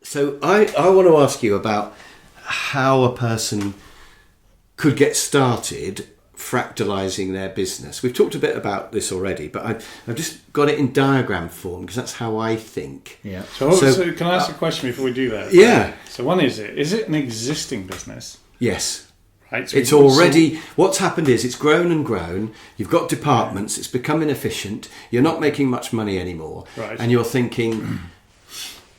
So I want to ask you about how a person could get started fractalizing their business. We've talked a bit about this already, but I've just got it in diagram form because that's how I think. Yeah. So can I ask a question before we do that? Yeah. So one is it an existing business? Yes. Right. So It's already, what's happened is it's grown and grown. You've got departments. It's become inefficient. You're not making much money anymore. Right. And you're thinking,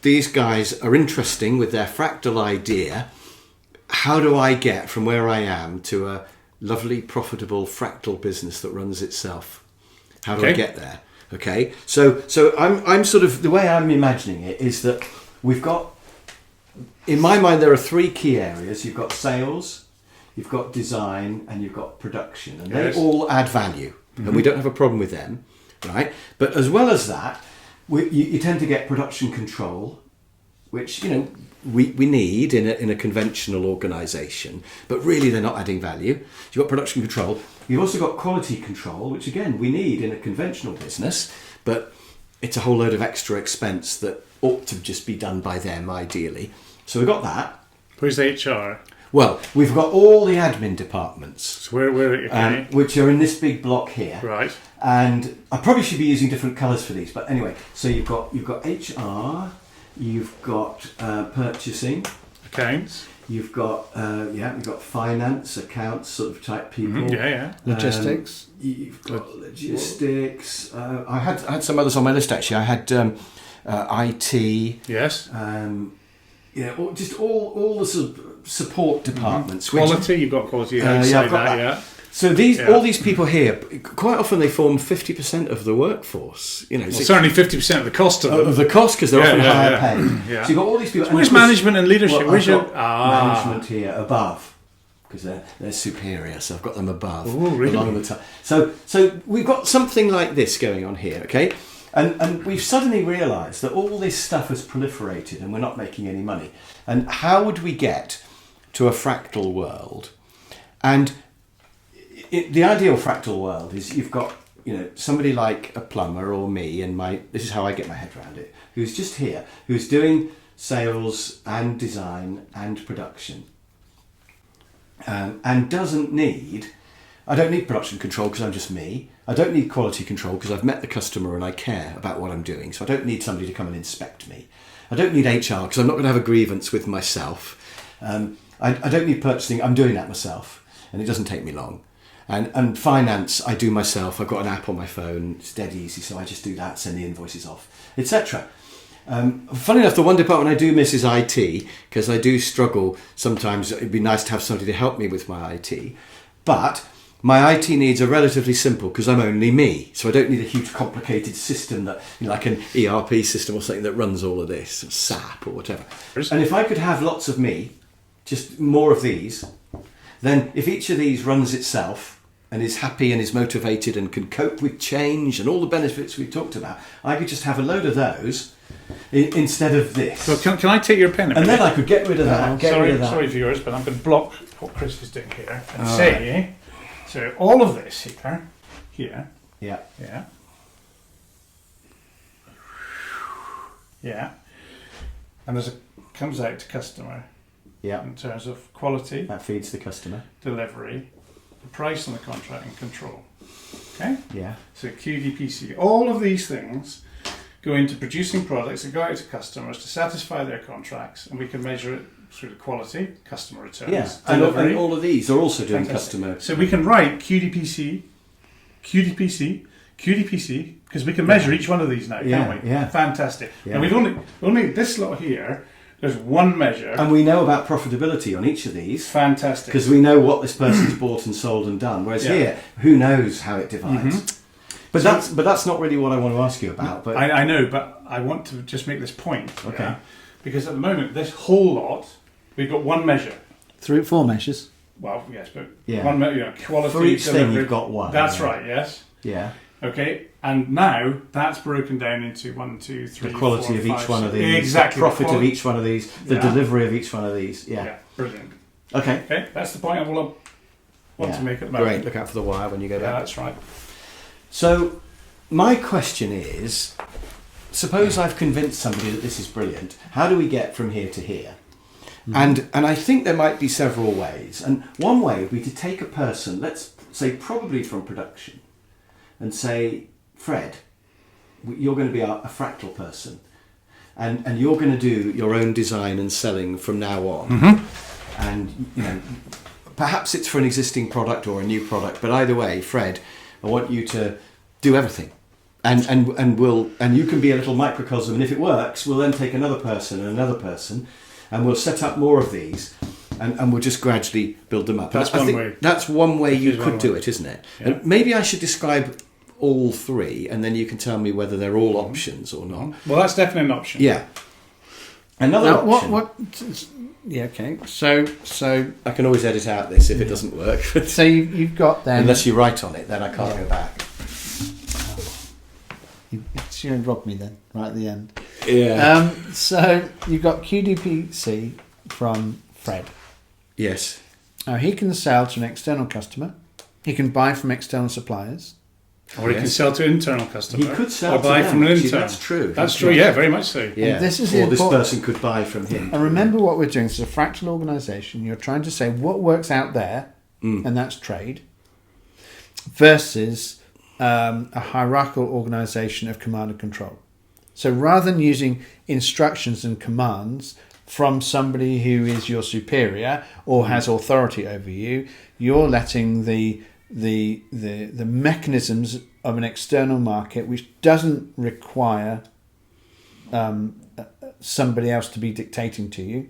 these guys are interesting with their fractal idea. How do I get from where I am to a lovely, profitable fractal business that runs itself? How do I get there? Okay. So I'm sort of, the way I'm imagining it is that we've got, in my mind, there are three key areas. You've got sales, you've got design, and you've got production, and they all add value, and we don't have a problem with them, right? But as well as that, you tend to get production control, which we need in a conventional organisation, but really they're not adding value. So you've got production control. You've also got quality control, which again we need in a conventional business, but it's a whole load of extra expense that ought to just be done by them ideally. So we've got that. Where's HR? Well, we've got all the admin departments, So where which are in this big block here. Right. And I probably should be using different colours for these, but anyway. So you've got HR, you've got purchasing, Accounts. you've got you've got finance, accounts, sort of type people. Logistics. You've got logistics. I had some others on my list actually. I had IT. Yes. Just all the sort of support departments. Quality. You've got quality outside I've got that. that. Yeah. So all these people here, quite often they form 50% of the workforce. Certainly 50% of the cost of them. Of the cost, because they're often higher paid. Yeah. So you've got all these people. So where's management and leadership? Well, Where's your management here above, because they're superior. So I've got them above. Oh, really? Along the top. So we've got something like this going on here, okay? And we've suddenly realised that all this stuff has proliferated and we're not making any money. And how would we get to a fractal world? And the ideal fractal world is you've got somebody like a plumber or me, and this is how I get my head around it, who's just here, who's doing sales and design and production, and I don't need production control because I'm just me. I don't need quality control because I've met the customer and I care about what I'm doing. So I don't need somebody to come and inspect me. I don't need HR because I'm not going to have a grievance with myself. I don't need purchasing. I'm doing that myself, and it doesn't take me long. And finance, I do myself. I've got an app on my phone. It's dead easy, so I just do that, send the invoices off, etc. Funny enough, the one department I do miss is IT, because I do struggle sometimes. It'd be nice to have somebody to help me with my IT. But my IT needs are relatively simple because I'm only me. So I don't need a huge complicated system that, like an ERP system or something that runs all of this, SAP or whatever. And if I could have lots of me, just more of these, then if each of these runs itself and is happy and is motivated and can cope with change and all the benefits we've talked about, I could just have a load of those instead of this. So can I take your pen? And then I could get rid of that. Sorry viewers, but I'm going to block what Chris is doing here and say, so all of this here, yeah, and comes out to customer. Yeah. In terms of quality, that feeds the customer. Delivery, the price on the contract, and control. Okay. Yeah. So QDPC, all of these things go into producing products that go out to customers to satisfy their contracts, and we can measure it through the quality, customer returns, delivery. And all of these are also doing customer. So we can write QDPC, because we can measure each one of these now, can't we? Yeah. Fantastic. Yeah. And we've only this lot here. There's one measure. And we know about profitability on each of these. Fantastic. Because we know what this person's bought and sold and done. Whereas here, who knows how it divides. But that's not really what I want to ask you about. But I know, but I want to just make this point. Okay. Yeah? Because at the moment, this whole lot, we've got one measure. 4 measures. Well, yes, but one quality. for each delivery. thing you've got one. That's right, yes. Yeah. Okay, and now that's broken down into 1, 2, 3, the quality 4, of 5, each one of these, exactly, the profit of each one of these, the delivery of each one of these. Yeah. Brilliant. Okay, that's the point I want to make at the moment. Great, look out for the wire when you go back. That's right. So, my question is, suppose I've convinced somebody that this is brilliant. How do we get from here to here? And I think there might be several ways. And one way would be to take a person, let's say probably from production, and say, Fred, you're going to be a fractal person, and you're going to do your own design and selling from now on. And perhaps it's for an existing product or a new product, but either way, Fred, I want you to do everything. And you can be a little microcosm, and if it works, we'll then take another person and another person, and we'll set up more of these, and we'll just gradually build them up. That's one way. That's one way you could do way. it, isn't it? Yeah. And maybe I should describe all three, and then you can tell me whether they're all options or not. Well, that's definitely an option. Yeah. Another Now, option. Yeah. Okay. So I can always edit out this if it doesn't work. so you've got then. Unless you write on it, then I can't go back. You robbed me then, right at the end. Yeah. So you've got QDPC from Fred. Yes. Now he can sell to an external customer. He can buy from external suppliers. Or he can sell to internal customer. He could sell or buy to them. from an Actually, internal. that's true. That's true. Yeah, very much so. Yeah. And this is or the this important- person could buy from him. And remember what we're doing. It's a fractal organisation. You're trying to say what works out there, and that's trade, versus a hierarchical organisation of command and control. So rather than using instructions and commands from somebody who is your superior or has authority over you, you're letting the mechanisms of an external market, which doesn't require somebody else to be dictating to you,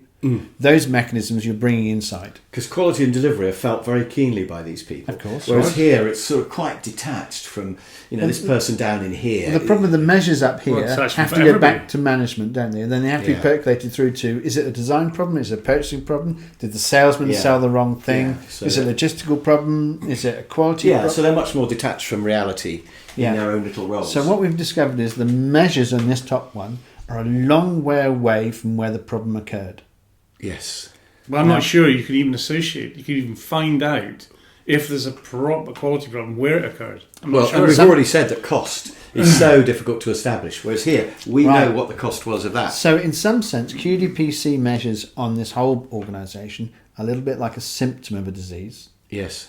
those mechanisms you're bringing inside. Because quality and delivery are felt very keenly by these people. Of course. Whereas Right. here, it's sort of quite detached from, this person down in here. The problem with the measures up here Well, it's actually have for to go everybody. back to management, don't they? And then they have to Yeah. be percolated through to, is it a design problem? Is it a purchasing problem? Did the salesman Yeah. sell the wrong thing? Yeah, so- Is it a logistical problem? Is it a quality Yeah, problem? so they're much more detached from reality Yeah. in their own little roles. So what we've discovered is the measures on this top one are a long way away from where the problem occurred. Yes. Well, I'm not sure you can even associate. You can even find out if there's a quality problem where it occurred. I'm Well, not and sure. we've already said that cost is so difficult to establish, whereas here, we Right. know what the cost was of that. So in some sense, QDPC measures on this whole organisation a little bit like a symptom of a disease. Yes.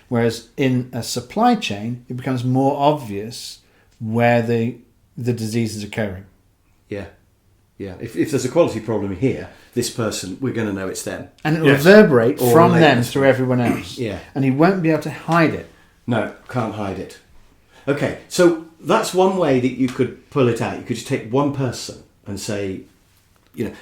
Whereas in a supply chain, it becomes more obvious where the disease is occurring. Yeah. Yeah. If there's a quality problem here, this person, we're going to know it's them. And it will Yes. reverberate Or from relate them this through everyone else. Yeah. And he won't be able to hide it. No, can't hide it. Okay, so that's one way that you could pull it out. You could just take one person and say,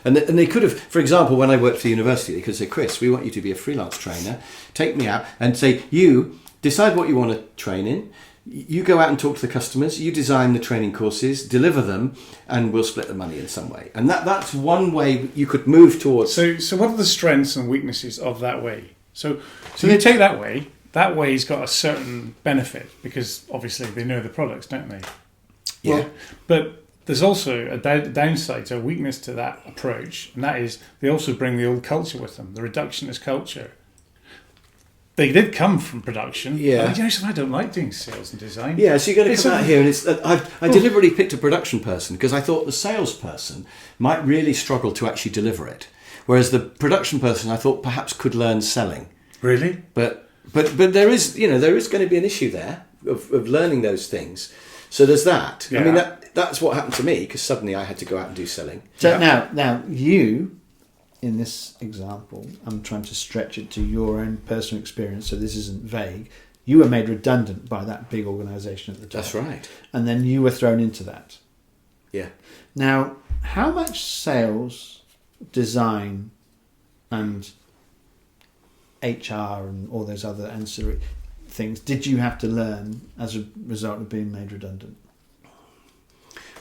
and they could have, for example, when I worked for the university, they could say, Chris, we want you to be a freelance trainer. Take me out and say, you decide what you want to train in. You go out and talk to the customers. You design the training courses, deliver them, and we'll split the money in some way. And that's one way you could move towards. So what are the strengths and weaknesses of that way? So you take that way. That way's got a certain benefit because obviously they know the products, don't they? Yeah. Well, but there's also a downside, a weakness to that approach, and that is they also bring the old culture with them, the reductionist culture. They did come from production. Yeah. But I don't like doing sales and design. Yeah, so you're going to It's come a- out here and I deliberately picked a production person because I thought the salesperson might really struggle to actually deliver it. Whereas the production person I thought perhaps could learn selling. Really? But there is going to be an issue there of learning those things. So there's that. I Yeah. mean that's what happened to me because suddenly I had to go out and do selling. So Yeah. now you, in this example, I'm trying to stretch it to your own personal experience, so this isn't vague. You were made redundant by that big organisation at the top. That's right. And then you were thrown into that. Yeah. Now, how much sales, design, and HR and all those other ancillary things did you have to learn as a result of being made redundant?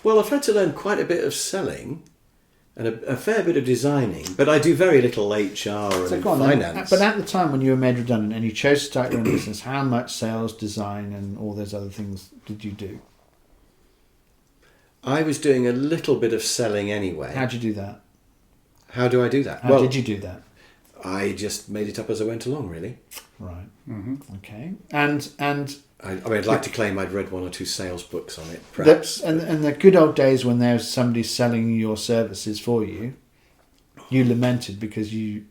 Well, I've had to learn quite a bit of selling and a fair bit of designing, but I do very little HR and So go on then. finance. But at the time when you were made redundant and you chose to start your own business, how much sales, design, and all those other things did you do? I was doing a little bit of selling anyway. How'd you do that? How do I do that? How did you do that? I just made it up as I went along, really. Right. Mm-hmm. Okay. And I mean, I'd like to claim I'd read one or two sales books on it, perhaps. And the good old days when there was somebody selling your services for you, you lamented because you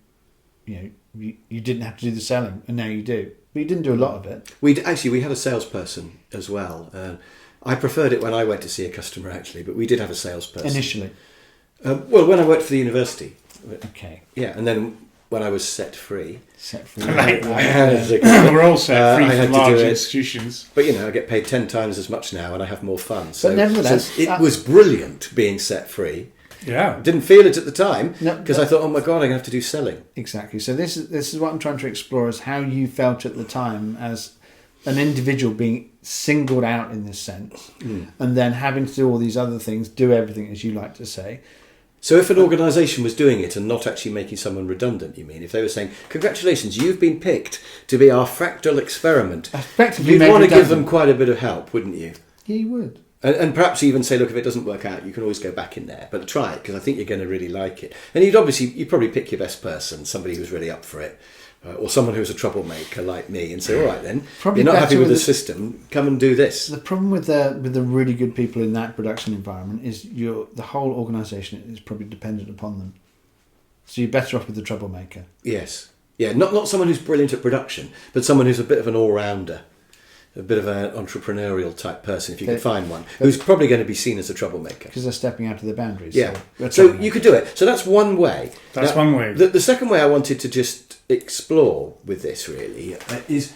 didn't have to do the selling, and now you do. But you didn't do a lot of it. We had a salesperson as well. I preferred it when I went to see a customer, actually, but we did have a salesperson. Initially. Well, when I worked for the university. Okay. Yeah, and then when I was set free. We're all set free from large institutions. But, I get paid 10 times as much now and I have more fun. But nevertheless... So it was brilliant being set free. Yeah. Didn't feel it at the time because I thought, oh my God, I'm going to have to do selling. Exactly. So this is what I'm trying to explore, is how you felt at the time as an individual being singled out in this sense, and then having to do all these other things, do everything, as you like to say. So if an organisation was doing it and not actually making someone redundant, you mean? If they were saying, congratulations, you've been picked to be our fractal experiment, you'd want to give them quite a bit of help, wouldn't you? Yeah, you would. And perhaps even say, look, if it doesn't work out, you can always go back in there. But try it, because I think you're going to really like it. And you'd probably pick your best person, somebody who's really up for it. Or someone who's a troublemaker like me, and say, all right then, probably you're not happy with the system, come and do this. The problem with the really good people in that production environment is the whole organisation is probably dependent upon them. So you're better off with the troublemaker. Yes. Yeah, not someone who's brilliant at production, but someone who's a bit of an all-rounder. A bit of an entrepreneurial type person, if you can find one, who's probably going to be seen as a troublemaker. Because they're stepping out of their boundaries. Yeah. So you could do it. So that's one way. That's one way. The second way I wanted to just explore with this, really, is